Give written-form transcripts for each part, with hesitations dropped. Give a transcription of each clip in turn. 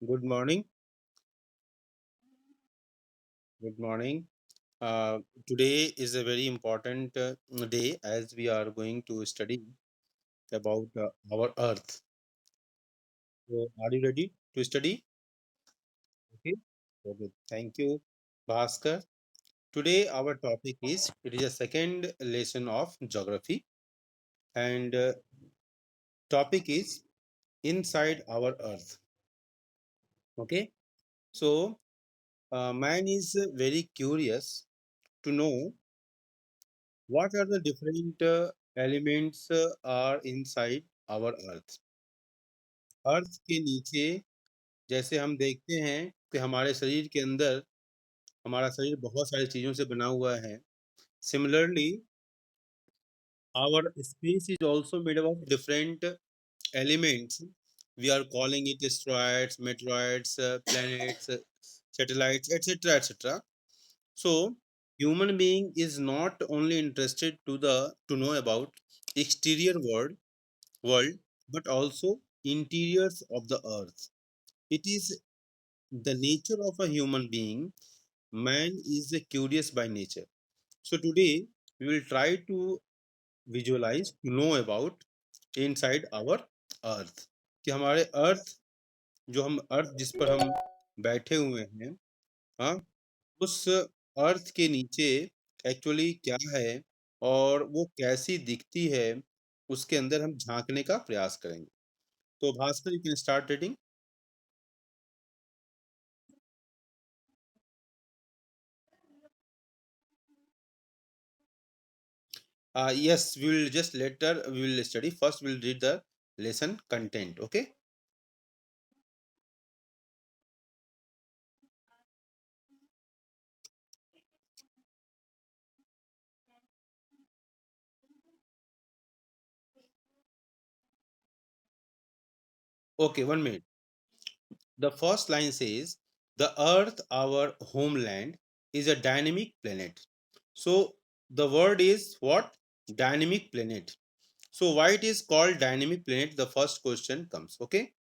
Good morning. Good morning. Today is a very important day as we are going to study about our Earth. So, are you ready to study? Okay. Okay. Thank you, Bhaskar. Today our topic is it is a second lesson of geography, and topic is inside our Earth. Okay. So man is very curious to know what are the different elements are inside our अर्थ अर्थ के नीचे जैसे हम देखते हैं कि हमारे शरीर के अंदर हमारा शरीर बहुत सारी चीज़ों से बना हुआ है similarly our space is also made up of different elements we are calling it asteroids meteoroids planets satellites etc so human being is not only interested to know about exterior world, but also interiors of the earth. It is the nature of a human being. Man is a curious by nature. So today we will try to visualize, to know about inside our earth. कि हमारे अर्थ जो हम अर्थ जिस पर हम बैठे हुए हैं हाँ उस अर्थ के नीचे एक्चुअली क्या है और वो कैसी दिखती है उसके अंदर हम झांकने का प्रयास करेंगे तो Bhaskar you can start reading yes, we will just later we will study. First, we'll read the lesson content. Okay. Okay. 1 minute. The first line says, "The Earth, our homeland, is a dynamic planet." So the word is what? Dynamic planet. So why it is called dynamic planet? The first question comes. Okay.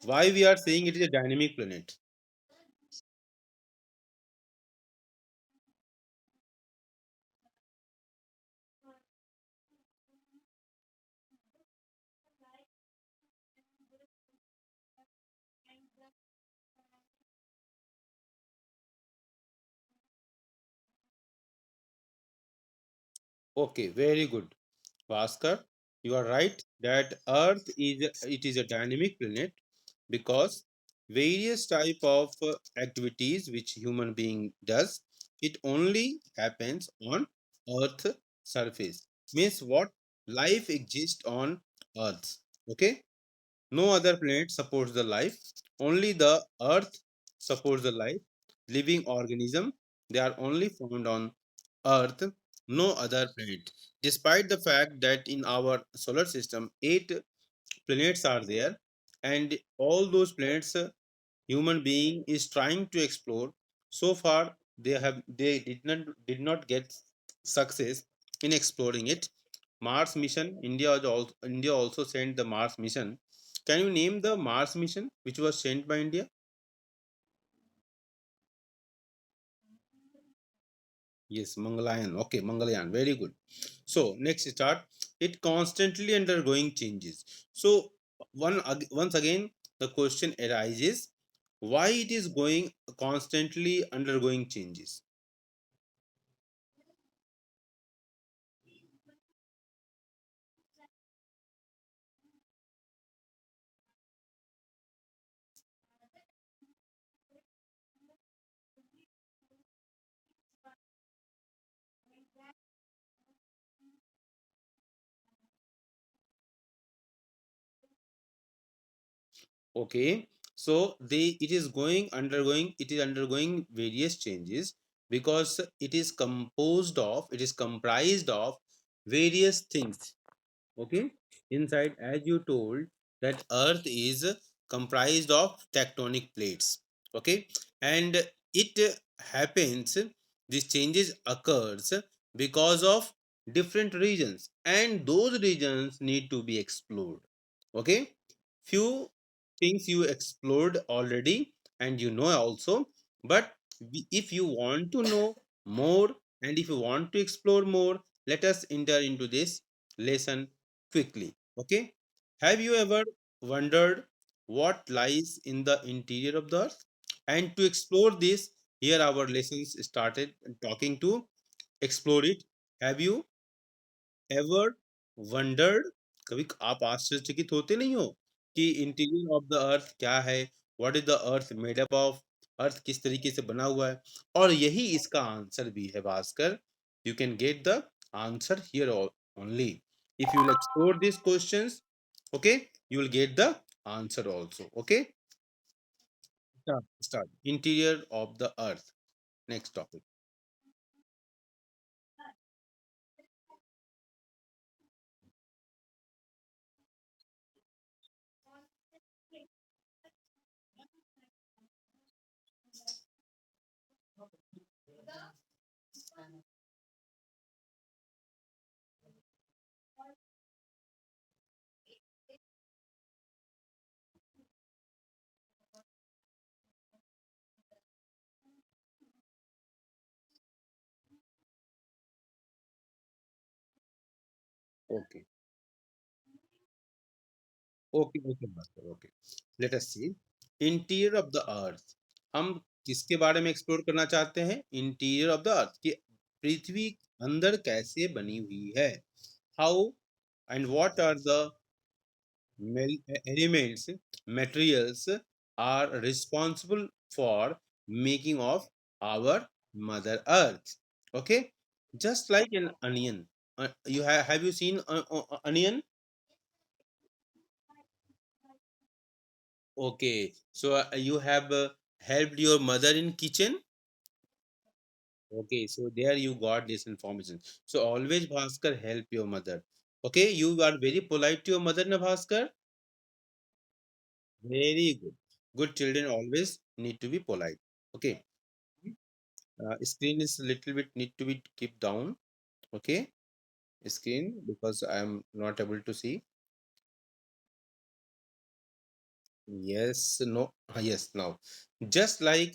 Why we are saying it is a dynamic planet? Okay. Very good. Bhaskar, you are right that Earth is a dynamic planet because various type of activities which human being does it only happens on Earth surface. Means what life exists on Earth. Okay, no other planet supports the life. Only the Earth supports the life. Living organism they are only found on Earth, no other planet. Despite the fact that in our solar system, 8 planets are there, and all those planets human being is trying to explore. So far, they did not get success in exploring it. Mars mission, India also sent the Mars mission. Can you name the Mars mission which was sent by India? Yes, Mangalyaan. Okay, Mangalyaan. Very good. So next start. It constantly undergoing changes. So once again the question arises why it is going constantly undergoing changes. Okay. So they it is undergoing various changes because it is comprised of various things. Okay, inside as you told that earth is comprised of tectonic plates. Okay, and it happens these changes occurs because of different regions and those regions need to be explored. Okay, few things you explored already and you know also. But if you want to know more and if you want to explore more, let us enter into this lesson quickly. Okay? Have you ever wondered what lies in the interior of the earth? And to explore this, here our lessons started talking to explore it. Have you ever wondered, कभी आप आश्चर्यचकित होते नहीं हो कि interior of the earth क्या है, what is the earth made up of, earth किस तरीके से बना हुआ है, और यही इसका आंसर भी है Bhaskar. You can get the answer here only if you will explore this questions. Okay, you will get the answer also. Okay, start interior of the earth. Next topic. Okay, okay, okay master, okay. Let us see interior of the earth. हम किसके बारे में explore करना चाहते हैं? Interior of the अर्थ कि पृथ्वी अंदर कैसे बनी हुई है. How and what are the elements, materials are responsible for making of our mother earth. Okay, just like an onion. Have you seen onion? Okay, so you have helped your mother in kitchen. Okay, so there you got this information. So always Bhaskar help your mother. Okay, you are very polite to your mother, na Bhaskar. Very good. Good children always need to be polite. Okay, screen is little bit need to be keep down. Okay, screen because I am not able to see. Yes, no, yes, now. Just like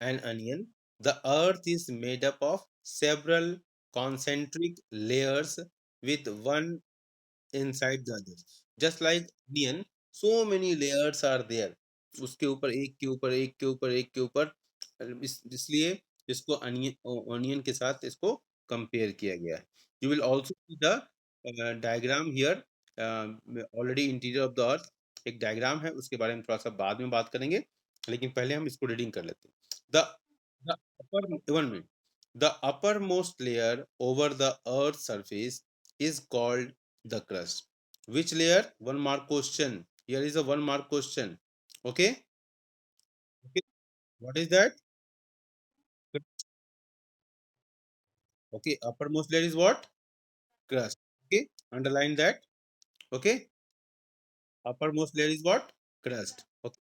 an onion, the earth is made up of several concentric layers with one inside the other. Just like onion, so many layers are there. उसके ऊपर एक के ऊपर एक के ऊपर एक के ऊपर इसलिए इसको ऑनियन के साथ इसको कंपेयर किया गया है. You will also see the diagram here. Already interior of the अर्थ एक डायग्राम है, उसके बारे में थोड़ा सा बाद में बात करेंगे, लेकिन पहले हम इसको रीडिंग कर लेते हैं. The upper 1 minute. The upper most layer over the earth surface is called the crust. Which layer? One mark question. Here is a one mark question. Okay. Okay. What is that? Okay. Uppermost layer is what? Crust. Okay. Underline that. Okay. Uppermost layer is what? Crust. Okay.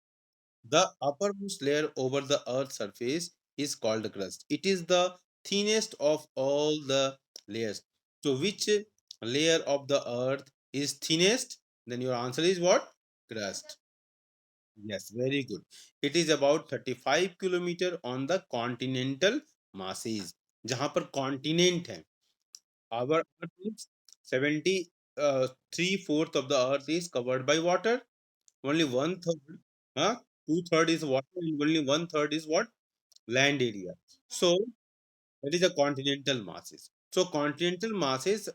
The uppermost layer over the earth's surface is called the crust. It is the thinnest of all the layers. So which layer of the earth is thinnest? Then your answer is what? Crust. Yes, very good. It is about 35 kilometer on the continental masses. जहाँ पर continent है. Our earth is 70 3/4 of the earth is covered by water. Only one third, huh? Two-third is water and only one third is what? Land area. So that is a continental masses. So continental masses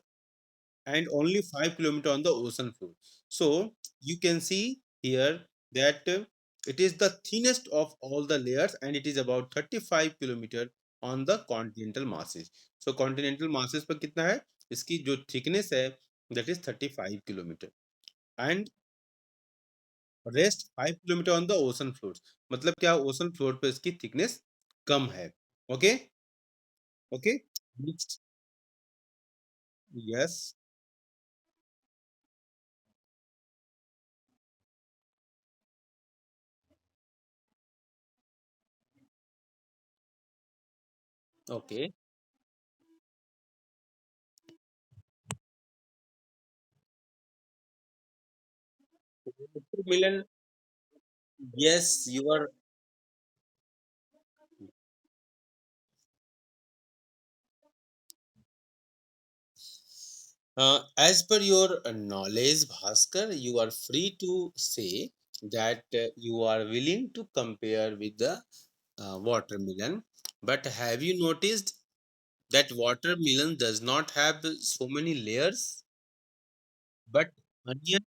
and only 5 kilometer on the ocean floor. So you can see here that it is the thinnest of all the layers and it is about 35 kilometer on the continental masses. So continental masses पर कितना है? इसकी जो thickness है that is 35 kilometer and rest 5 kilometer on the ocean floors. मतलब क्या ocean floor पे इसकी thickness कम है. Okay, okay, next. Yes, okay. 2 million. Yes, you are. As per your knowledge, Bhaskar, you are free to say that you are willing to compare with the watermelon. But have you noticed that watermelon does not have so many layers? But onion,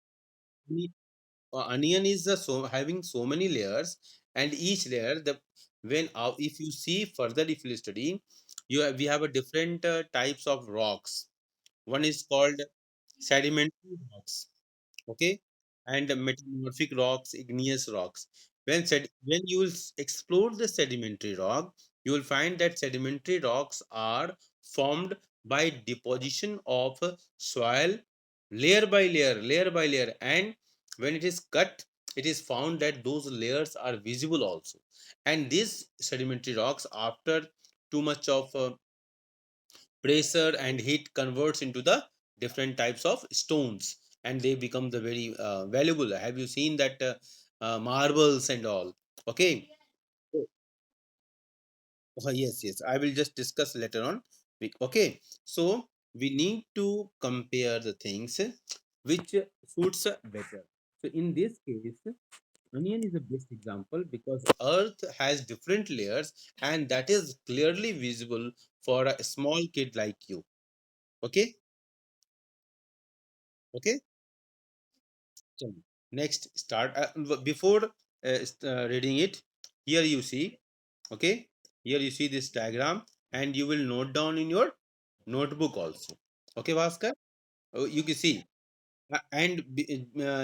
onion is having so many layers, and each layer, the when if you see further, if you study, we have a different types of rocks. One is called sedimentary rocks, okay, and metamorphic rocks, igneous rocks. When you will explore the sedimentary rock, you will find that sedimentary rocks are formed by deposition of soil, layer by layer, and when it is cut, it is found that those layers are visible also. And these sedimentary rocks, after too much of pressure and heat, converts into the different types of stones, and they become the very valuable. Have you seen that marbles and all? Okay. Yes, yes, I will just discuss later on. Okay, so we need to compare the things which suits better. So in this case, onion is the best example because earth has different layers, and that is clearly visible for a small kid like you. Okay. Okay. So next, start before reading it. Here you see, okay. Here you see this diagram, and you will note down in your notebook also. Okay, Bhaskar. Oh, you can see,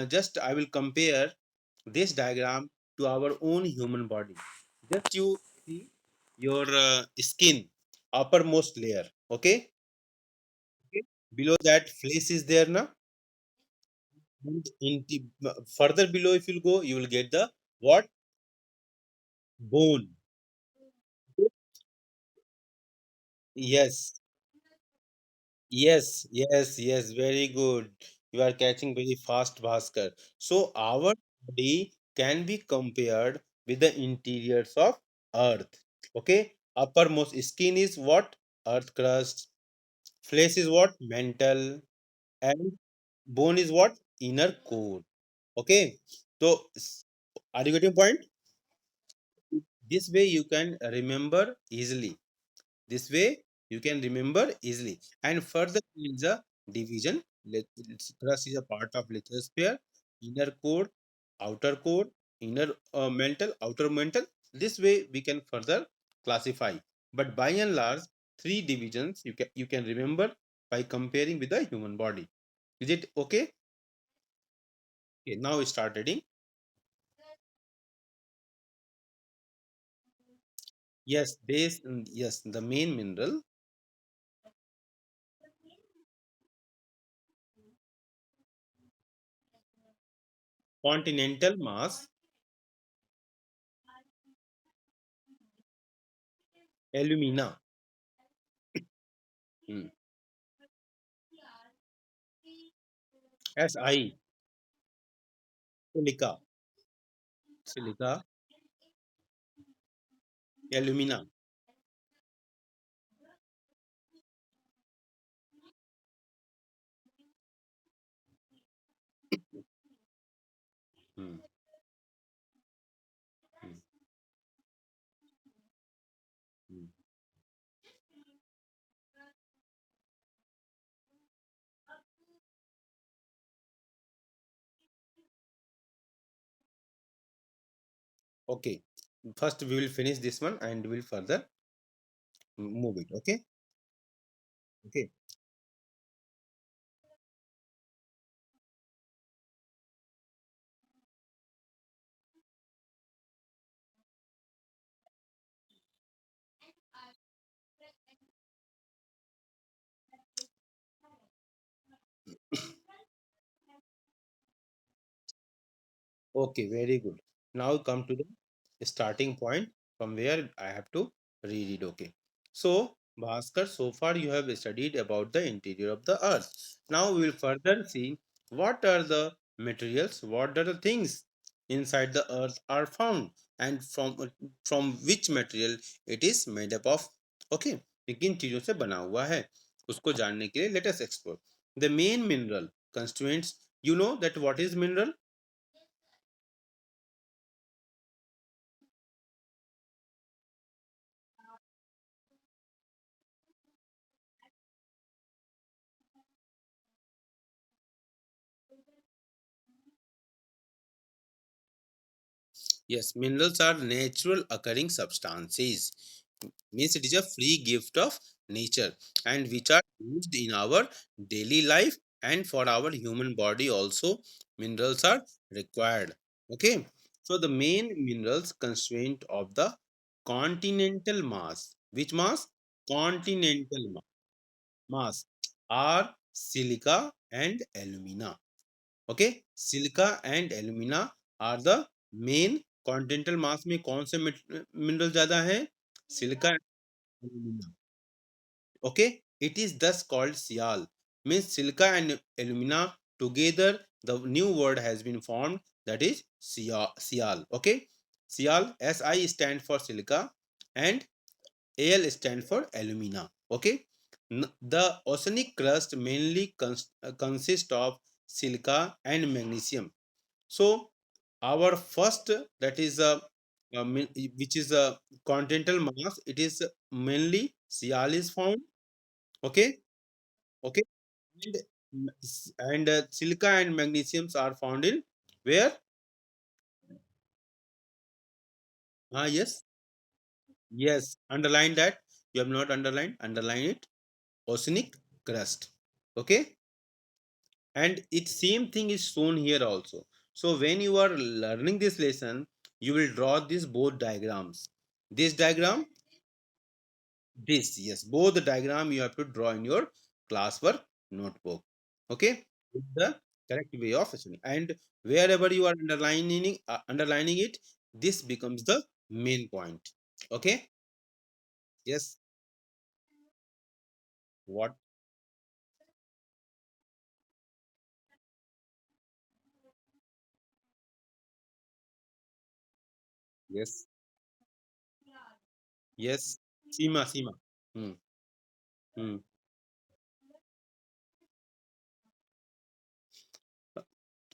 just I will compare this diagram to our own human body. Just you see your skin, uppermost layer. Okay. Okay. Below that, flesh is there now. And further below, if you go, you will get the what? Bone. Yes, yes, very good. You are catching very fast, Bhaskar. So our body can be compared with the interiors of Earth. Okay, uppermost skin is what? Earth crust. Flesh is what? Mantle. And bone is what? Inner core. Okay, so are you getting point? This way you can remember easily. This way you can remember easily. And further in the division, crust is a part of lithosphere, inner core, outer core, inner mantle, outer mantle. This way we can further classify. But by and large, three divisions you can remember by comparing with the human body. Is it okay? Okay, now we start reading. Yes, yes, the main mineral, continental mass, alumina. Hmm. Si, silica, silica, alumina. Hmm, hmm, hmm. Okay. First, we will finish this one and we'll further move it. Okay. Okay. Okay. Very good. Now come to the starting point from where I have to read it. Okay. So, Bhaskar, so far you have studied about the interior of the earth. Now we will further see what are the materials, what are the things inside the earth are found, and from which material it is made up of. Okay, ये किन चीजों से बना हुआ है, उसको जानने के लिए let us explore the main mineral constituents. You know that what is mineral? Yes, minerals are natural occurring substances. Means it is a free gift of nature and which are used in our daily life, and for our human body also minerals are required. Okay. So the main minerals constraint of the continental mass. Which mass? Continental mass are silica and alumina. Okay, silica and alumina are the main continental mass में कौन से mineral ज्यादा है? Silica and alumina. Okay, it is thus called Sial. Means silica and alumina together, the new word has been formed, that is Sial. Okay, Sial, Si stand for silica and Al stand for alumina. Okay, the oceanic crust mainly consists of silica and magnesium. So our first, that is which is a continental mass, it is mainly Sial is found. Okay, okay, and silica and magnesiums are found in where? Ah, yes, yes. Underline that. You have not underlined. Underline it. Oceanic crust. Okay, and it same thing is shown here also. So when you are learning this lesson, you will draw these both diagrams. This diagram, this, yes, both the diagram you have to draw in your classwork notebook. Okay, with the correct way of assessing. And wherever you are underlining it, this becomes the main point. Okay, yes, what, yes, yes, Seema. Hmm. Hmm.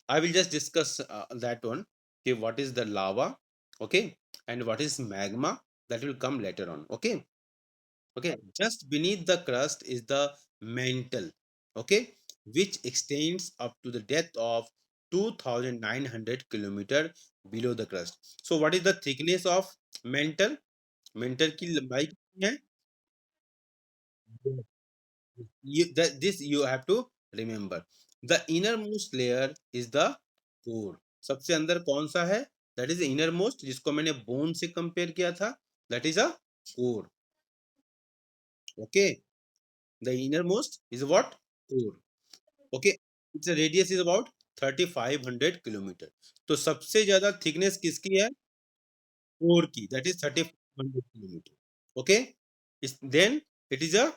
I will just discuss that one. Okay, what is the lava? Okay, and what is magma? That will come later on. Okay, okay. Just beneath the crust is the mantle. Okay, which extends up to the depth of 2,900 kilometer below the crust. So, what is the thickness of mantle? Mantle की लंबाई कितनी है? This you have to remember. The innermost layer is the core. सबसे अंदर कौन सा है? That is the innermost, जिसको मैंने bone से compare किया था. That is a core. Okay. The innermost is what? Core. Okay. Its radius is about 3,500 kilometer. तो सबसे ज्यादा thickness किसकी है? Core की. That is 3,500 kilometer. Okay. Then it is a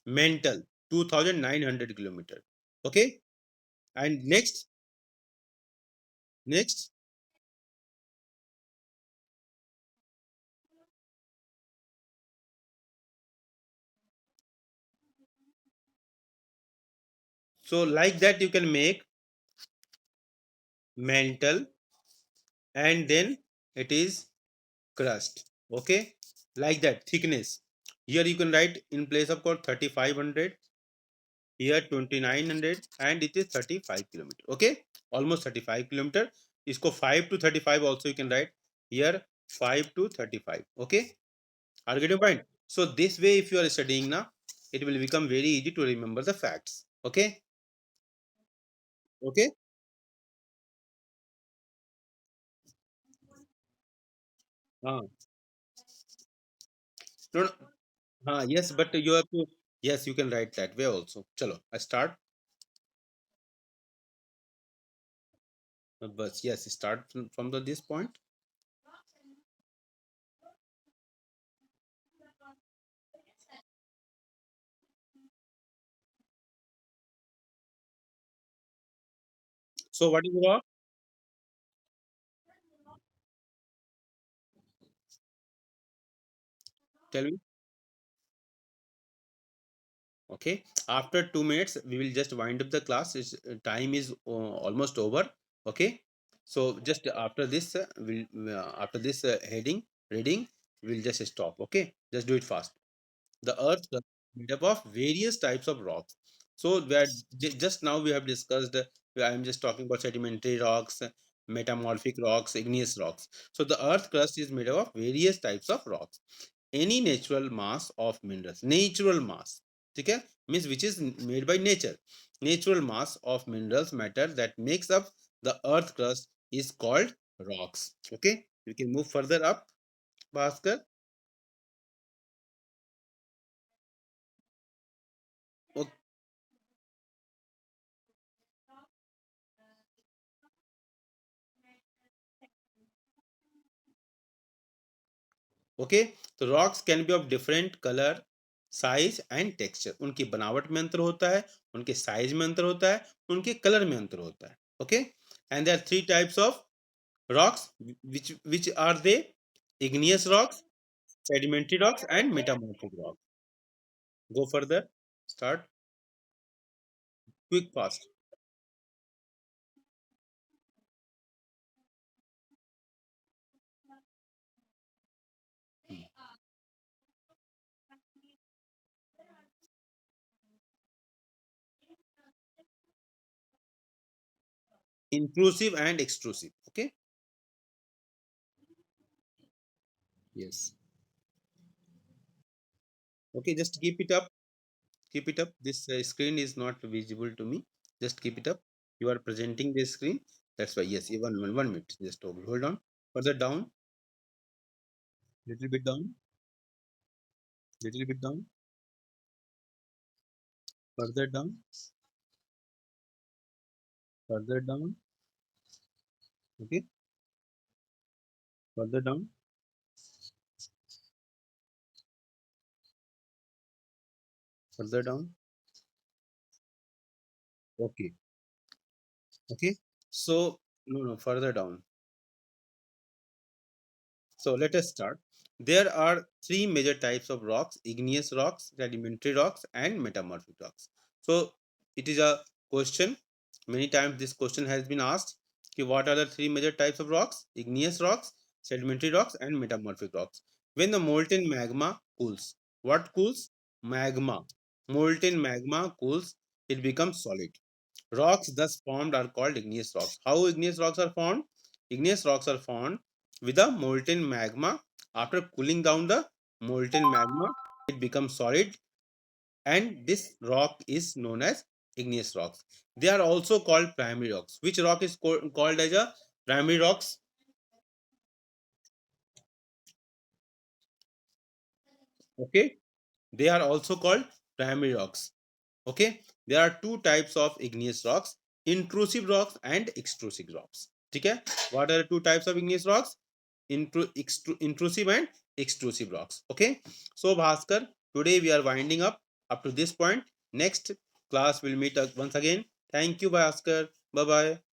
mantle, 2,900 kilometer. Okay. And next, so like that you can make mantle, and then it is crust. Okay, like that thickness. Here you can write in place of called 3,500. Here 2,900, and it is 35 kilometer. Okay, almost 35 kilometer. Isko 5 to 35 also you can write here, 5 to 35. Okay, are you getting point? So this way, if you are studying now, it will become very easy to remember the facts. Okay, okay. Ah, no, no. Yes, but you have to. Yes, you can write that way also. Chalo, I start. But yes, start from this point. So what is rock? Tell me. Okay, after 2 minutes we will just wind up the class. Is time is almost over. Okay, so just after this after this heading reading we'll just stop. Okay, just do it fast. The earth is made up of various types of rocks. So just now we have discussed, I am just talking about sedimentary rocks, metamorphic rocks, igneous rocks. So the earth crust is made up of various types of rocks. Any natural mass of minerals, natural mass, okay, means which is made by nature. Natural mass of minerals matter that makes up the earth crust is called rocks. Okay, you can move further up, Bhaskar. Okay, तो rocks can be of different colour, size and texture. उनकी बनावट में अंतर होता है, उनके size में अंतर होता है, उनके कलर में अंतर होता है। Okay, and there are three types of rocks, which are they? Igneous rocks, sedimentary rocks and metamorphic rocks. Go further, start quick fast. Intrusive and extrusive. Okay, yes. Okay, just keep it up. Keep it up. This screen is not visible to me. Just keep it up. You are presenting the screen. That's why. Yes, one minute. Just hold on. Further down. Little bit down. Little bit down. Further down. Further down. Okay. Further down. Further down. Okay. Okay. So no. Further down. So let us start. There are three major types of rocks: igneous rocks, sedimentary rocks, and metamorphic rocks. So it is a question. Many times this question has been asked. Ki what are the three major types of rocks? Igneous rocks, sedimentary rocks, and metamorphic rocks. When the molten magma cools, what cools? Magma. Molten magma cools, it becomes solid. Rocks thus formed are called igneous rocks. How igneous rocks are formed? Igneous rocks are formed with a molten magma. After cooling down the molten magma, it becomes solid, and this rock is known as igneous rocks. They are also called primary rocks. Which rock is called as a primary rocks? Okay, they are also called primary rocks. Okay, there are two types of igneous rocks: intrusive rocks and extrusive rocks. Okay, what are the two types of igneous rocks? Intrusive and extrusive rocks. Okay, so Bhaskar, today we are winding up to this point. Next class will meet us once again. Thank you, Bhaskar. Bye bye.